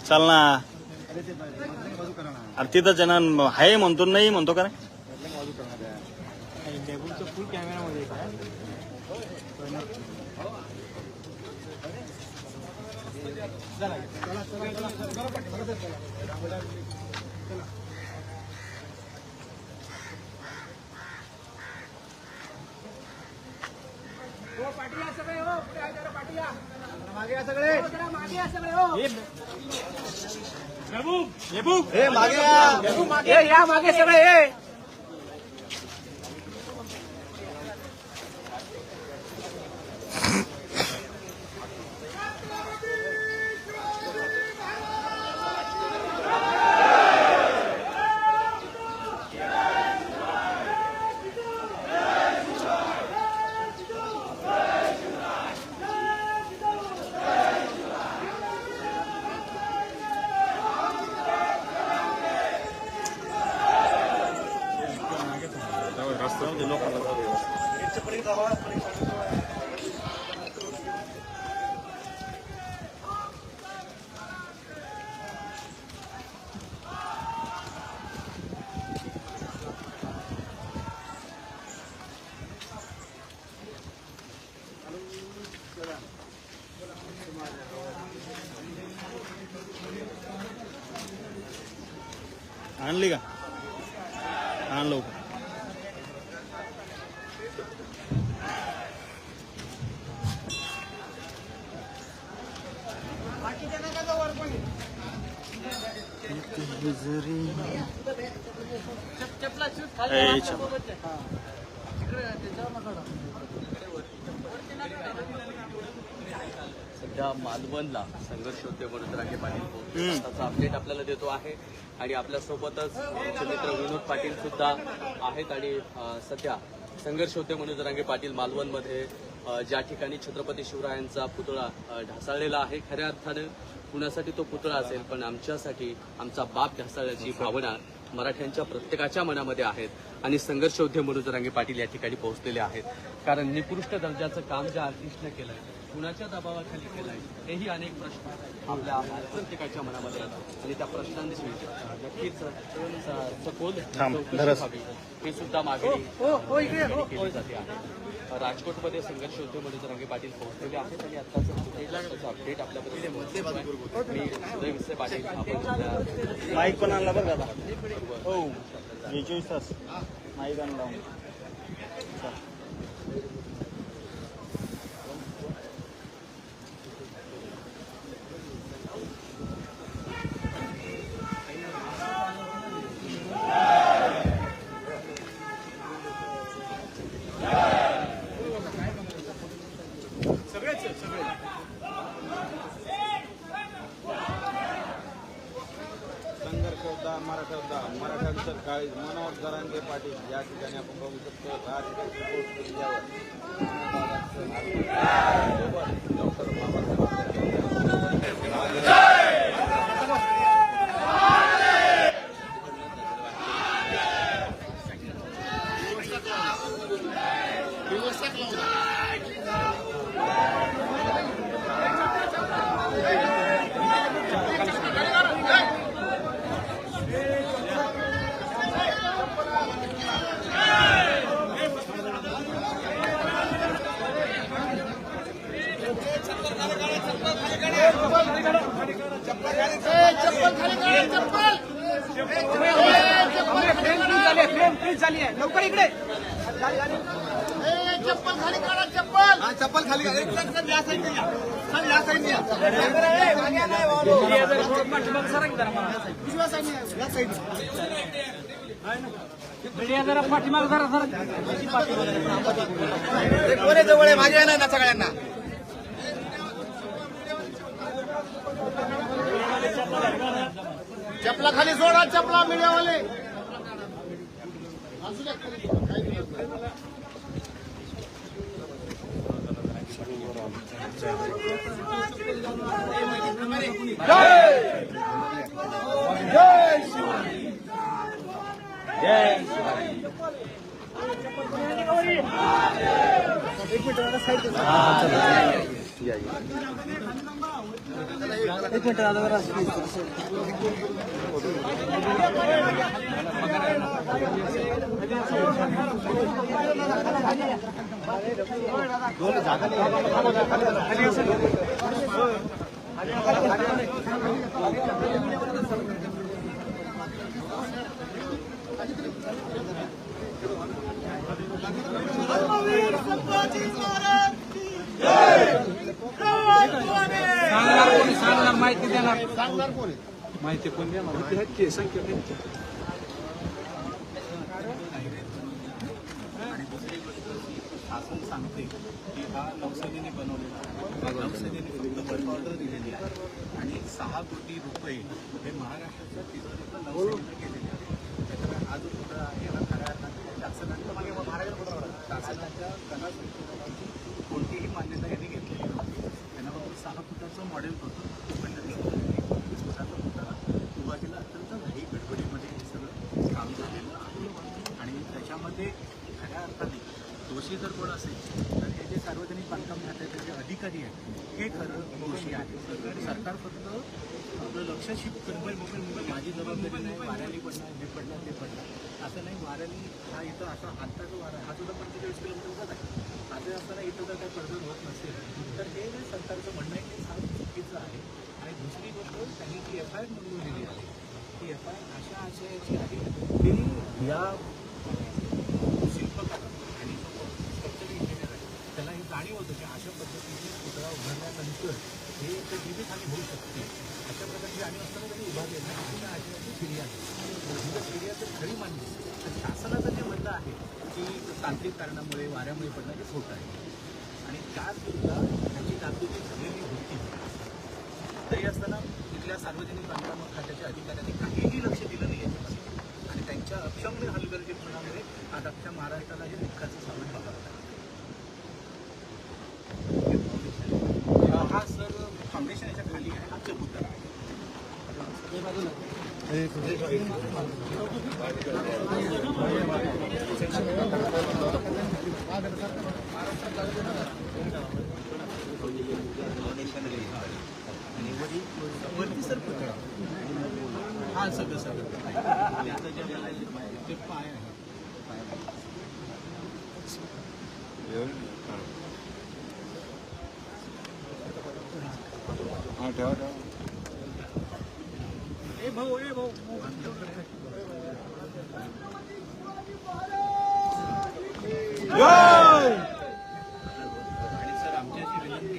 चल ना अरे तिथं जण आहे म्हणतो नाही म्हणतो का फुल कॅमेरामध्ये मागे सगळे आणली का आण लवकर सध्या मालवणला संघर्ष होते म्हणून रांगे पाटील त्याचा अपडेट आपल्याला देतो आहे आणि आपल्यासोबतच आमचे मित्र विनोद पाटील सुद्धा आहेत आणि सध्या संघर्ष होते म्हणून रांगे पाटील मालवणमध्ये ज्या ठिकाणी छत्रपती शिवरायांचा पुतळा ढासळलेला आहे खऱ्या अर्थानं कुणासाठी तो पुतळा असेल पण आमच्यासाठी आमचा बाप ढासळल्याची भावना मराठ्यांच्या प्रत्येकाच्या मनामध्ये आहेत आणि संघर्ष योद्धे मनोज जरांगे पाटील या ठिकाणी पोहोचलेले आहेत कारण निकृष्ट दर्जाचं काम ज्या आर्टिस्टनं केलंय कुणाच्या दबावाखाली केलंय हेही अनेक प्रश्न आपल्या प्रत्येकाच्या मनामध्ये आहेत आणि त्या प्रश्नांची नक्कीच सखोल चौकशी हे सुद्धा मागणी केली जाते आहे राजकोटमध्ये संघर्ष योद्धे मनोज जरांगे पाटील पोहोचलेले आहेत आणि आत्ताचं अपडेट आपल्याबद्दल मी सुदय विसे पाटील आपण माईक पण आणला बरं दादा हो 24 तास माईक आणला मराठ्यांचं काळी मनोज जरांगे पाटील या ठिकाणी आपण बघू शकतो डॉक्टर लवकर इकडे चप्पल खाली काढा चप्पल खाली या साईडने मीडिया जरा पाठीमाग जरा कोणी जवळ आहे माझ्या नाही ना सगळ्यांना चपला खाली सोडा चपला मीडियावाले जय एक मिनिट दादा जरा सांगणार माहिती देणार माहिती कोण देणार संख्या शासन सांगते की हा नौसेनेने बनवलेला आहे. नौसेनेने फक्त वर्क ऑर्डर दिलेली आहे आणि 6 कोटी रुपये हे महाराष्ट्राच्या तिजोरीतून नौसेनेने केलेले आहे. त्याच्यामुळे हा जो पुतळा आहे हा खऱ्या अर्थाने शासनाच्या कलासंशोधनाची कोणतीही मान्यता यांनी घेतलेली नव्हती. त्यांना फक्त 6 फुटाचं मॉडेल होतं पण त्यांनी 21 फुटाचा पुतळा उभा केला. अत्यंत घाई गडबडीमध्ये हे सगळं काम झालेलं आहे आणि त्याच्यामध्ये खऱ्या अर्थाने दोषी जर कोण असेल तर हे जे सार्वजनिक बांधकाम खात्याचे जे अधिकारी आहेत हे खरं दोषी आहे. सरकार फक्त आपलं लक्ष शिफ्ट मुंबई माझी जबाबदारी नाही, वाऱ्याने पडणार, हे पडणार ते पडणार असं नाही. वाऱ्याने हा इथं असा आत्ता जो वारा हा सुद्धा 45 किलोमीटरचाच आहे. असं असताना इथं जर काही पडझड होत नसेल तर हे जे सरकारचं म्हणणं आहे ते सांग चुकीचं आहे. आणि दुसरी गोष्ट त्यांनी जी FIR नोंदवलेली आहे ती FIR अशा आशयाची आहे की या शिल्पकार आणि स्ट्रक्चरल इंजिनियर आहे त्याला हे जाणीव होतं की अशा पद्धतीने पुतळा उभारल्यानंतर हे जीवितहानी होऊ शकते. अशा प्रकारची जाणीव असताना त्यांनी उभारले नाही. या आशयाची फिर्याद जर फिर्याद जर खरी मानली तर शासनाचं जे म्हणणं आहे की तांत्रिक कारणामुळे वाऱ्यामुळे पडणं हे खोटं आहे आणि त्यातसुद्धा त्याची जागृती झालेली होती. तरी असताना इथल्या सार्वजनिक बांधकाम खात्याच्या अधिकाऱ्यांनी काहीही लक्ष दिलं नाही याच्यामध्ये आणि त्यांच्या अक्षम्य हलगर्जीपणामुळे आज अख्ख्या महाराष्ट्राला हे दुःखाचं सावट बघावं लागतं. हा सर फाउंडेशन याच्या खाली आहे. हा चबुतरा आहे. वरती सर पुतळा हा सगळं त्याचं जे ते पाय आहे आणि सर आमची अशी विनंती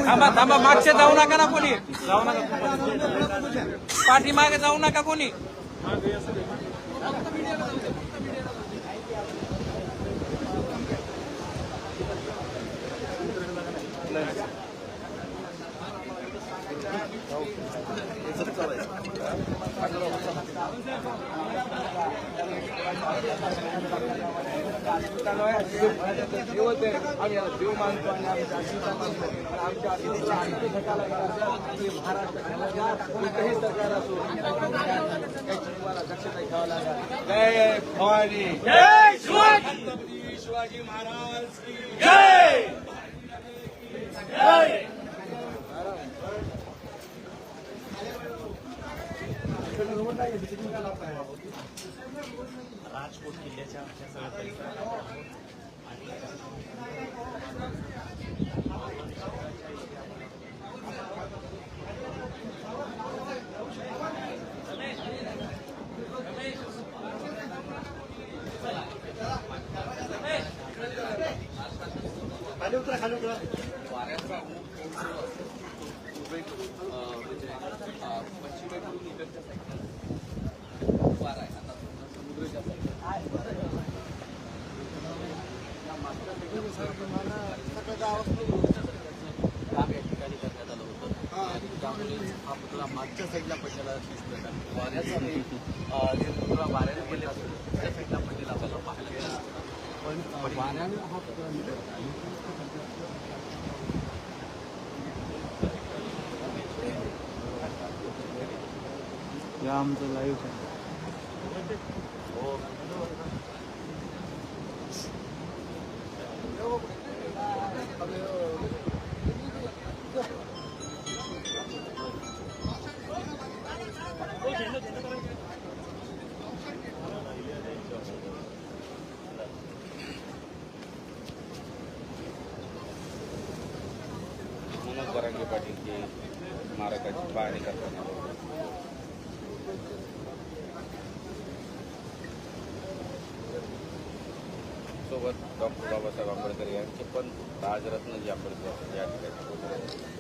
थांबा थांबा मागचे जाऊ नका ना कोणी पाठीमागे जाऊ नका कोणी आम्ही देव मानतो आणि आम्ही आमच्या कुठेही सरकार असो याची तुम्हाला दक्षता घ्यावं लागेल. जय भवानी, जय शिवाजी महाराज की जय. राजकोट किल्ल्याच्या आमच्या सगळ्या परिसरात वाऱ्याचा म्हणजे पश्चिमेकडून इकडच्या साईडला वारा आहे. आता समुद्राच्या साईडला पुतळा मागच्या साईडला पडलेला दिसतोय का वाऱ्याचा जे पुतळा वाऱ्याने पडलेला असतो त्या साईडला पडलेला आपल्याला पाहायला मिळाला पण वाऱ्याने हा पुतळा आमचं लाईव्ह आहे. मनोज जरांगे पाटीलची स्मारकाची पाहणी करताना सोबत डॉक्टर बाबासाहेब आंबेडकर यांचे पण राजरत्न जे आपण या ठिकाणी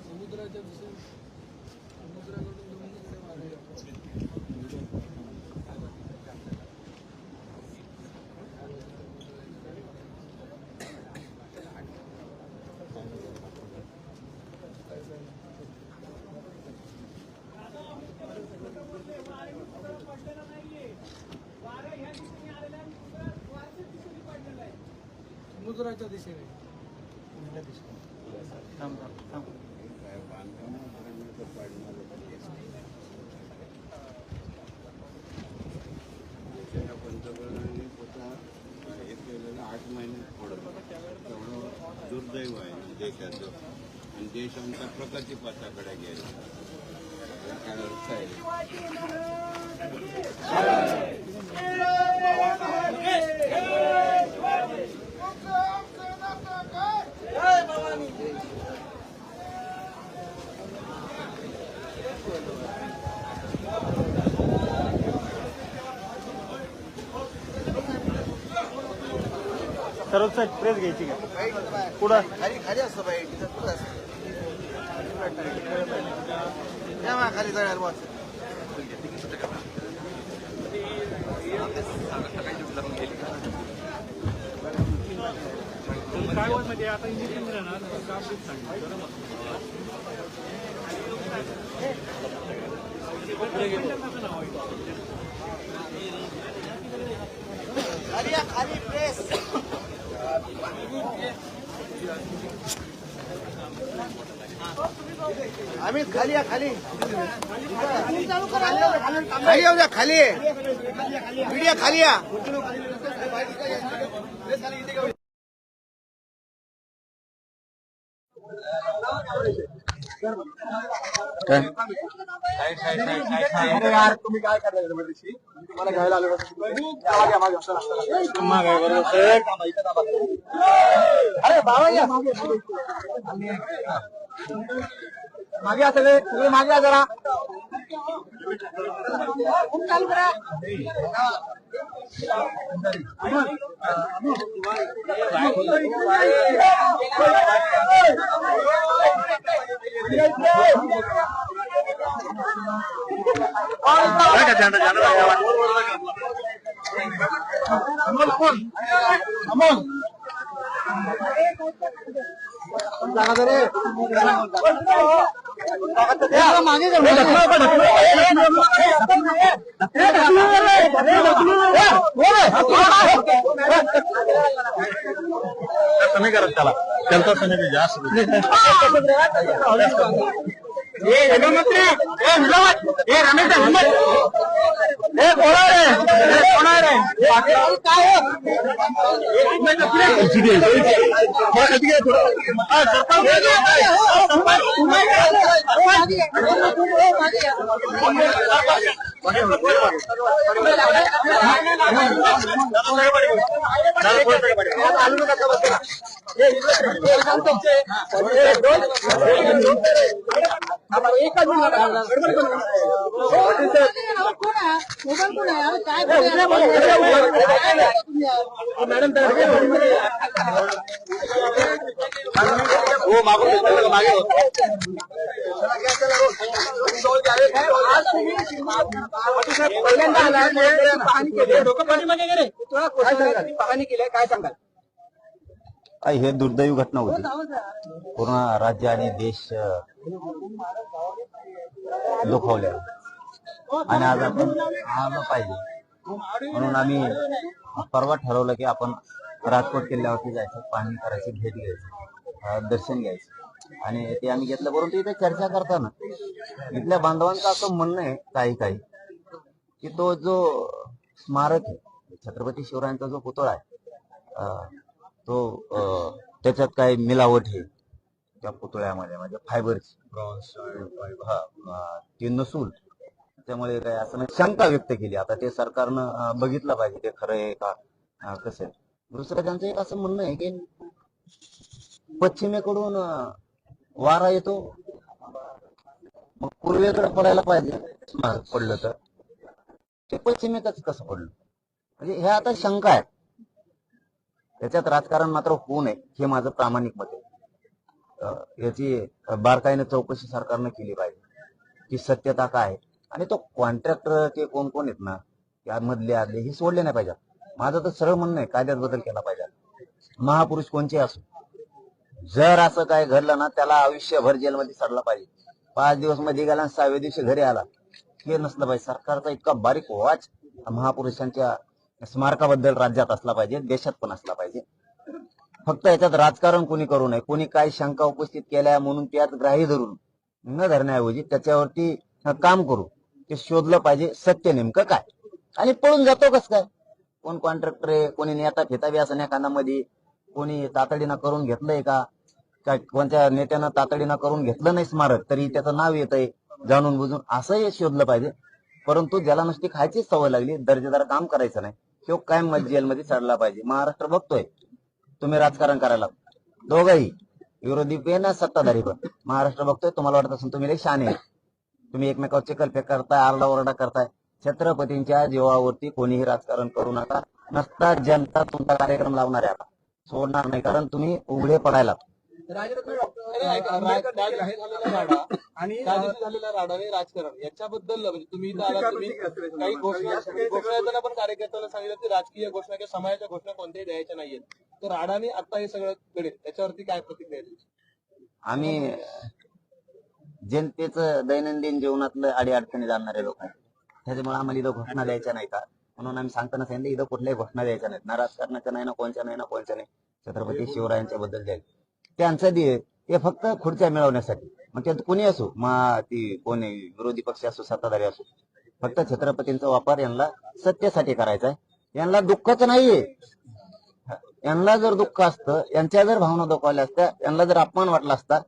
समुद्राच्या समुद्राकडून समुद्राच्या दिशेने पंतप्रधानांनी स्वतः हे केलेलं 8 महिन्यात पडलं तेवढं दुर्दैव आहे देशाचं आणि देश आमचा प्रगतीपथाकडे गेला काय अर्थ आहे सर्व साईड प्रेस घ्यायची का पुढं खाली खाली असतं बाई तिथं पुढं असतं खाली जाणार बॉस काय होत म्हणजे आता इंजिनियर राहणार काम सांगितलं खाली या, खाली प्रेस आम्ही खाली या खाली खाली येऊ द्या खाली मीडिया खाली या अरे यार तुम्ही काय करताय जबरदस्ती तुम्हाला घ्यायला आलो अरे बाबा या मागे या सगळे मागे या जरा. चालू करा. नाही करत त्याला त्यांचा समय जास्त काय सांगाल? हे दुर्दैवी घटना होती. पूर्ण राज्य आणि देश दुखावल्या आणि आज आपण आलं पाहिजे म्हणून आम्ही परवा ठरवलं की आपण राजकोट किल्ल्यावरती जायचं, पाहणी करायची, भेट घ्यायची, दर्शन घ्यायचं आणि ते आम्ही घेतलं. परंतु इथे चर्चा करताना इथल्या बांधवांचं असं म्हणणं आहे काही की तो जो स्मारक आहे, छत्रपती शिवरायांचा जो पुतळा आहे तो त्याच्यात काय मिलावट आहे त्या पुतळ्यामध्ये, म्हणजे फायबरची ब्रॉन्झ ते नसून त्यामुळे काय असं नाही, शंका व्यक्त केली. आता ते सरकारनं बघितलं पाहिजे ते खरं आहे का कसं आहे. दुसरं त्यांचं एक असं म्हणणं आहे की पश्चिमेकडून वारा येतो, मग पूर्वेकडे पडायला पाहिजे स्मारक पडलं तर ते पश्चिमेकडच कसं पडलं, म्हणजे हे आता शंका आहे. त्याच्यात राजकारण मात्र होऊ नये हे माझं प्रामाणिक मत आहे. याची बारकाईने चौकशी सरकारनं केली पाहिजे की सत्यता काय आहे आणि तो कॉन्ट्रॅक्टर ते कोण कोण आहेत ना त्यामधले आदले हे सोडले नाही पाहिजे. माझं तर सरळ म्हणणं आहे कायद्यात बदल केला पाहिजे. महापुरुष कोणचे असो, जर असं काय घडलं ना त्याला आयुष्यभर जेलमध्ये सडला पाहिजे. 5 दिवस मध्ये गेला आणि 6व्या दिवशी घरी आला हे नसलं पाहिजे. सरकारचा इतका बारीक वाच महापुरुषांच्या स्मारकाबद्दल राज्यात असला पाहिजे, देशात पण असला पाहिजे. फक्त याच्यात राजकारण कोणी करू नये. कोणी काही शंका उपस्थित केल्या म्हणून त्यात ग्राही धरून न धरण्याऐवजी त्याच्यावरती काम करू, ते शोधलं पाहिजे सत्य नेमकं काय. आणि पळून जातो कस काय, कोण कॉन्ट्रॅक्टर आहे, कोणी नेता फिताबी असं एखाद्यामध्ये कोणी तातडीनं करून घेतलंय का, काय कोणत्या नेत्यानं तातडीनं करून घेतलं नाही स्मारक तरी त्याचं नाव येत आहे जाणून बुजून, असंही शोधलं पाहिजे. परंतु ज्याला नुसती खायचीच सवय लागली, दर्जेदार काम करायचं नाही, तो कायम जेलमध्ये चढला पाहिजे. महाराष्ट्र बघतोय तुम्ही राजकारण करायला दोघंही, विरोधी पण सत्ताधारी पण. महाराष्ट्र बघतोय, तुम्हाला वाटत असेल तुम्ही लई शहाणे आहे, तुम्ही एकमेकावर चिकलफेक करताय, आरडाओरडा करताय. छत्रपतींच्या जीवावरती कोणीही राजकारण करू नका. नसता जनता तुमचा कार्यक्रम लावणार आहे, आता सोडणार नाही, कारण तुम्ही उघडे पडायला. आणि झालेला राडावे राजकारण याच्याबद्दल म्हणजे तुम्ही काही घोषणा पण कार्यकर्त्यांना सांगितलं की राजकीय घोषणा किंवा समाजाच्या घोषणा कोणत्याही द्यायच्या नाहीयेत, तर राडाने आता हे सगळं घडेल त्याच्यावरती काय प्रतिक्रिया दिली? आम्ही जनतेचं दैनंदिन जीवनातलं अडीअडचणी जाणणारे लोक आहेत, त्याच्यामुळे आम्हाला इथं घोषणा द्यायच्या नाही का म्हणून आम्ही सांगताना सांगितलं इथं कुठल्याही घोषणा द्यायच्या नाहीत, ना राजकारणाच्या नाही, ना कोणच्या नाही, ना कोणच्या नाही. छत्रपती शिवरायांच्या बद्दल द्यायचं त्यांचं ध्येय हे फक्त खुर्च्या मिळवण्यासाठी. मग त्यात कोणी असो, ती कोणी विरोधी पक्ष असो, सत्ताधारी असो, फक्त छत्रपतींचा वापर यांना सत्तेसाठी करायचा आहे. यांना दुःखच नाहीये. यांना जर दुःख असतं, यांच्या जर भावना दुखावल्या असत्या, यांना जर अपमान वाटला असता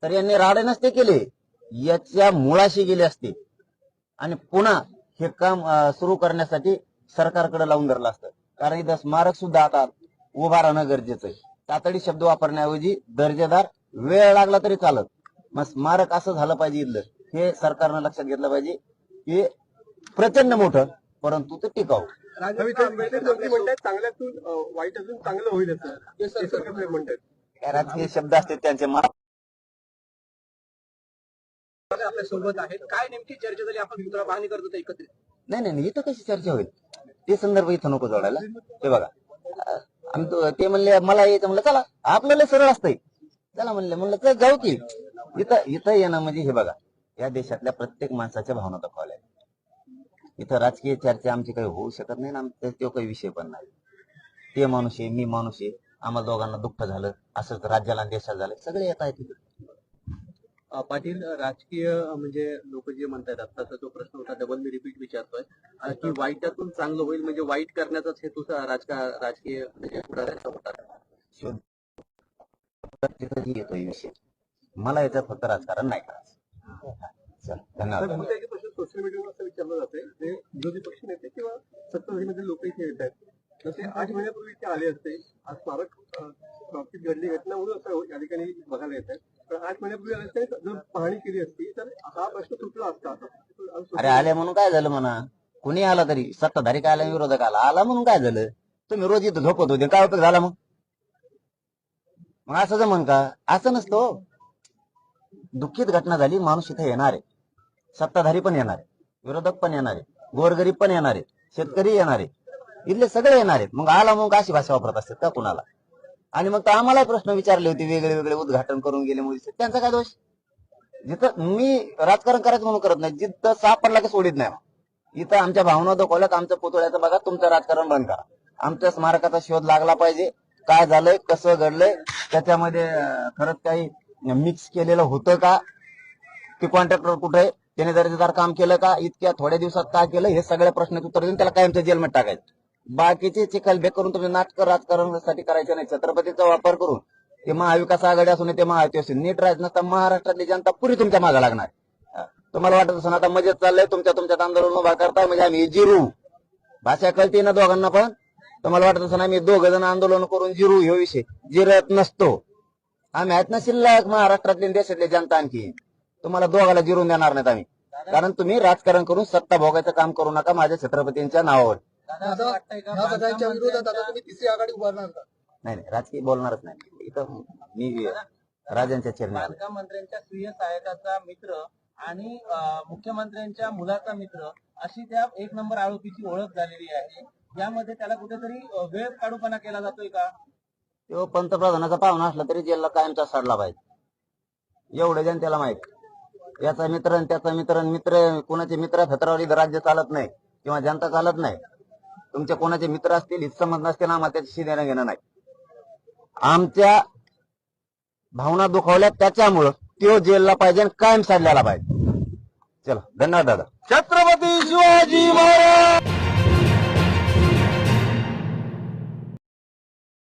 तर यांनी राडे नसते केले, याच्या मुळाशी गेले असते आणि पुन्हा हे काम सुरू करण्यासाठी सरकारकडे लावून धरलं असतं. कारण इथं स्मारक सुद्धा आता उभा राहणं गरजेचं आहे. तातडी शब्द वापरण्याऐवजी दर्जेदार, वेळ लागला तरी चालत, मग स्मारक असं झालं पाहिजे इथलं, हे सरकारनं लक्षात घेतलं पाहिजे. हे प्रचंड मोठं, परंतु ते टिकाऊ. चांगल्यातून वाईट अजून चांगलं होईल असं म्हणतात. काय राजकीय शब्द असते त्यांचे. आपल्या सोबत आहेत, काय नेमकी चर्चा झाली? आपण पुतळा पाहणी करतो ते एकत्रित. नाही इथं कशी चर्चा होईल, ते संदर्भ इथं नको जोडायला. ते बघा, आम्ही ते म्हणले मला यायचं, म्हणलं चला, आपल्याला सरळ असतंय, चला म्हणलं तर जाऊ की. इथं येणं म्हणजे हे बघा, या देशातल्या प्रत्येक माणसाच्या भावना दाखवल्या. इथं राजकीय चर्चा आमची काही होऊ शकत नाही, आमचा तो काही विषय पण नाही. ते माणूस आहे, मी माणूस आहे, आम्हाला दोघांना दुःख झालं, असंच राज्याला आणि देशाला झालं, सगळे येत आहेत. पाटील, राजकीय म्हणजे लोक जे म्हणतात, आत्ताचा जो प्रश्न होता डबल मी रिपीट विचारतोय की वाईटातून चांगलं होईल, म्हणजे वाईट करण्याचाच हेतू राजकीय म्हणजे पुढाऱ्यांचा होता. येतो विषय, मला याच्यात फक्त राजकारण नाही करायचं. चल, धन्यवाद. प्रश्न सोशल मीडियावर असं विचारलं जाते, जे विरोधी पक्ष नेते किंवा सत्ताधारीमध्ये लोक इथे येत आहेत, जसे 8 महिन्यापूर्वी ते आले असते, आज स्मारक बाबतीत घडली घटना म्हणून असं या ठिकाणी बघायला येत आहे. पण 8 महिन्यापूर्वी आले असते, जर पाहणी केली असती तर हा प्रश्न सुटला असता. अरे आले म्हणून काय झालं म्हणा, कुणी आला तरी, सत्ताधारी काय आला, विरोधक आला म्हणून काय झालं? तुम्ही रोज इथं झोपत होते, काय उपयोग झाला? मग असं जमन का? असं नसतं. दुःखित घटना झाली, माणूस इथे येणार आहे, सत्ताधारी पण येणार आहे, विरोधक पण येणार आहे, गोरगरीब पण येणार आहे, शेतकरी येणार आहे, इथले सगळे येणार आहेत. मग आला म्हणून अशी भाषा वापरत असतात का कुणाला? आणि मग तर आम्हाला प्रश्न विचारले होते, वेगळे वेगळे उद्घाटन करून गेले मुली, त्यांचा काय दोष? जिथं मी राजकारण करायचं म्हणून करत नाही, जिथं सापडला की सोडित नाही. इथं आमच्या भावना दाखवल्यात, आमच्या पुतळ्याचं बघा, तुमचं राजकारण बंद करा. आमच्या स्मारकाचा शोध लागला पाहिजे, काय झालंय, कसं घडलंय, त्याच्यामध्ये खरंच काही मिक्स केलेलं होतं का, ते कॉन्ट्रॅक्टर कुठे आहे, त्याने दर्जेदार काम केलं का, इतक्या थोड्या दिवसात काय केलं, हे सगळ्या प्रश्नाचं उत्तर देऊन त्याला कायमच्या जेलमध्ये टाकायचं. बाकीचे चिखलबेक करून तुम्ही नाटक राजकारणासाठी करायचे नाही. छत्रपतीचा वापर करून ते महाविकास आघाडी असून ते महायुती असून नीट राहत नसता तुम्हाराष्ट्रातली जनता पुरी तुमच्या मागे लागणार. तुम्हाला वाटत असं आता मजेत चाललंय, तुमच्यात आंदोलन उभा करताय म्हणजे आम्ही जिरू, भाषा कळते ना दोघांना पण. तुम्हाला वाटत असं आम्ही 2 जण आंदोलन करून जिरू, हे विषय जिरत नसतो. आम्ही आहेत ना शिल्लक महाराष्ट्रातली देशातली जनता, आणखी तुम्हाला दोघाला जिरून देणार नाहीत आम्ही. कारण तुम्ही राजकारण करून सत्ता भोगायचं काम करू नका माझ्या छत्रपतींच्या नावावर. तिसरी आघाडी उभारणार का? नाही, राजकीय बोलणारच नाही. इथं मी राजांच्या चरणी. मंत्र्यांच्या स्वीय सहायकाचा मित्र आणि मुख्यमंत्र्यांच्या मुलाचा मित्र अशी त्या 1 नंबर आरोपीची ओळख झालेली आहे. यामध्ये त्याला कुठेतरी वेळ काढूपणा केला जातोय का? तो पंतप्रधानाचा पाहुणा असला तरी जेलला कायमचा सडला पाहिजे, एवढे जनतेला माहित. याचा मित्र आणि त्याचा मित्र कोणाचे मित्र फतरावरी राज्य चालत नाही किंवा जनता चालत नाही. तुमचे कोणाचे मित्र असतील, हितसंबंध नसतील, आम्हाला त्याच्याशी देणं घेणं नाही. आमच्या भावना दुखावल्या त्याच्यामुळं तो जेलला पाहिजे आणि कायम सडल्याला पाहिजे. चला, धन्यवाद दादा. छत्रपती शिवाजी महाराज.